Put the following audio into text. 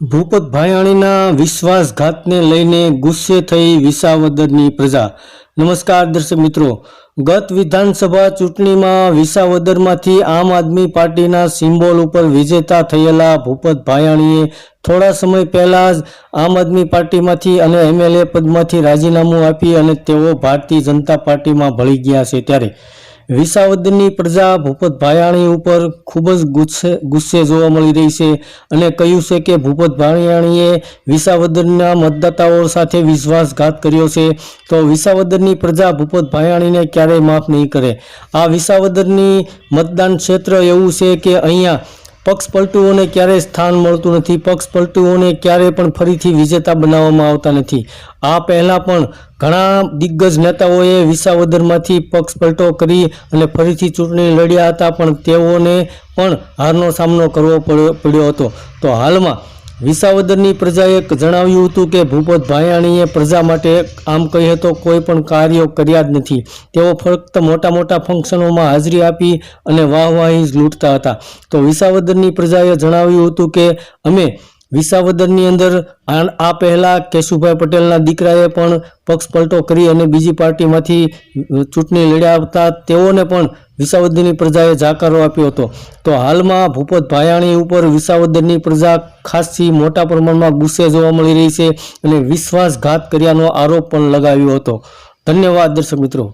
ભૂપત ભાયાણીના વિશ્વાસઘાતને લઈને ગુસ્સે થઈ વિસાવદરની પ્રજા। નમસ્કાર દર્શક મિત્રો, ગત વિધાનસભા ચૂંટણીમાં વિસાવદરમાંથી આમ આદમી પાર્ટીના સિમ્બોલ ઉપર વિજેતા થયેલા ભૂપત ભાયાણીએ થોડા સમય પહેલા જ આમ આદમી પાર્ટીમાંથી અને એમએલએ પદમાંથી રાજીનામું આપી અને તેઓ ભારતીય જનતા પાર્ટીમાં ભળી ગયા છે। ત્યારે વિસાવદરની પ્રજા ભૂપત ભાયાણી ઉપર ખૂબ જ ગુસ્સે જોવા મળી રહી છે અને કહ્યું છે કે ભૂપત ભાયાણીએ વિસાવદરના મતદાતાઓ સાથે વિશ્વાસઘાત કર્યો છે, તો વિસાવદરની પ્રજા ભૂપત ભાયાણીને ક્યારેય માફ નહીં કરે। આ વિસાવદરની મતદાન ક્ષેત્ર એવું છે કે અહીંયા પક્ષ પલટુઓને ક્યારેય સ્થાન મળતું નથી, પક્ષ પલટુઓને ક્યારેય પણ ફરીથી વિજેતા બનાવવામાં આવતા નથી। આ પહેલાં પણ ઘણા દિગ્ગજ નેતાઓએ વિસાવદરમાંથી પક્ષ પલટો કરી અને ફરીથી ચૂંટણી લડ્યા હતા, પણ તેઓને પણ હારનો સામનો કરવો પડ્યો હતો। તો હાલમાં વિસાવદરની પ્રજાએ જણાવ્યું હતું કે ભૂપત ભાયાણીએ પ્રજા માટે આમ કહીએ તો કોઈ પણ કાર્યો કર્યા જ નથી, તેઓ ફક્ત મોટા મોટા ફંક્શનોમાં હાજરી આપી અને વાહવાહી જ લૂંટતા હતા। તો વિસાવદરની પ્રજાએ જણાવ્યું હતું કે અમે વિસાવદરની અંદર આ પહેલાં કેશુભાઈ પટેલના દીકરાએ પણ પક્ષ પલટો કરી અને બીજી પાર્ટીમાંથી ચૂંટણી લડ્યા હતા, તેઓને પણ વિસાવદરની પ્રજાએ જાકારો આપ્યો હતો। તો હાલમાં ભૂપત ભાયાણી ઉપર વિસાવદરની પ્રજા ખાસી મોટા પ્રમાણમાં ગુસ્સે જોવા મળી રહી છે અને વિશ્વાસઘાત કર્યાનો આરોપ પણ લગાવ્યો હતો। ધન્યવાદ દર્શક મિત્રો।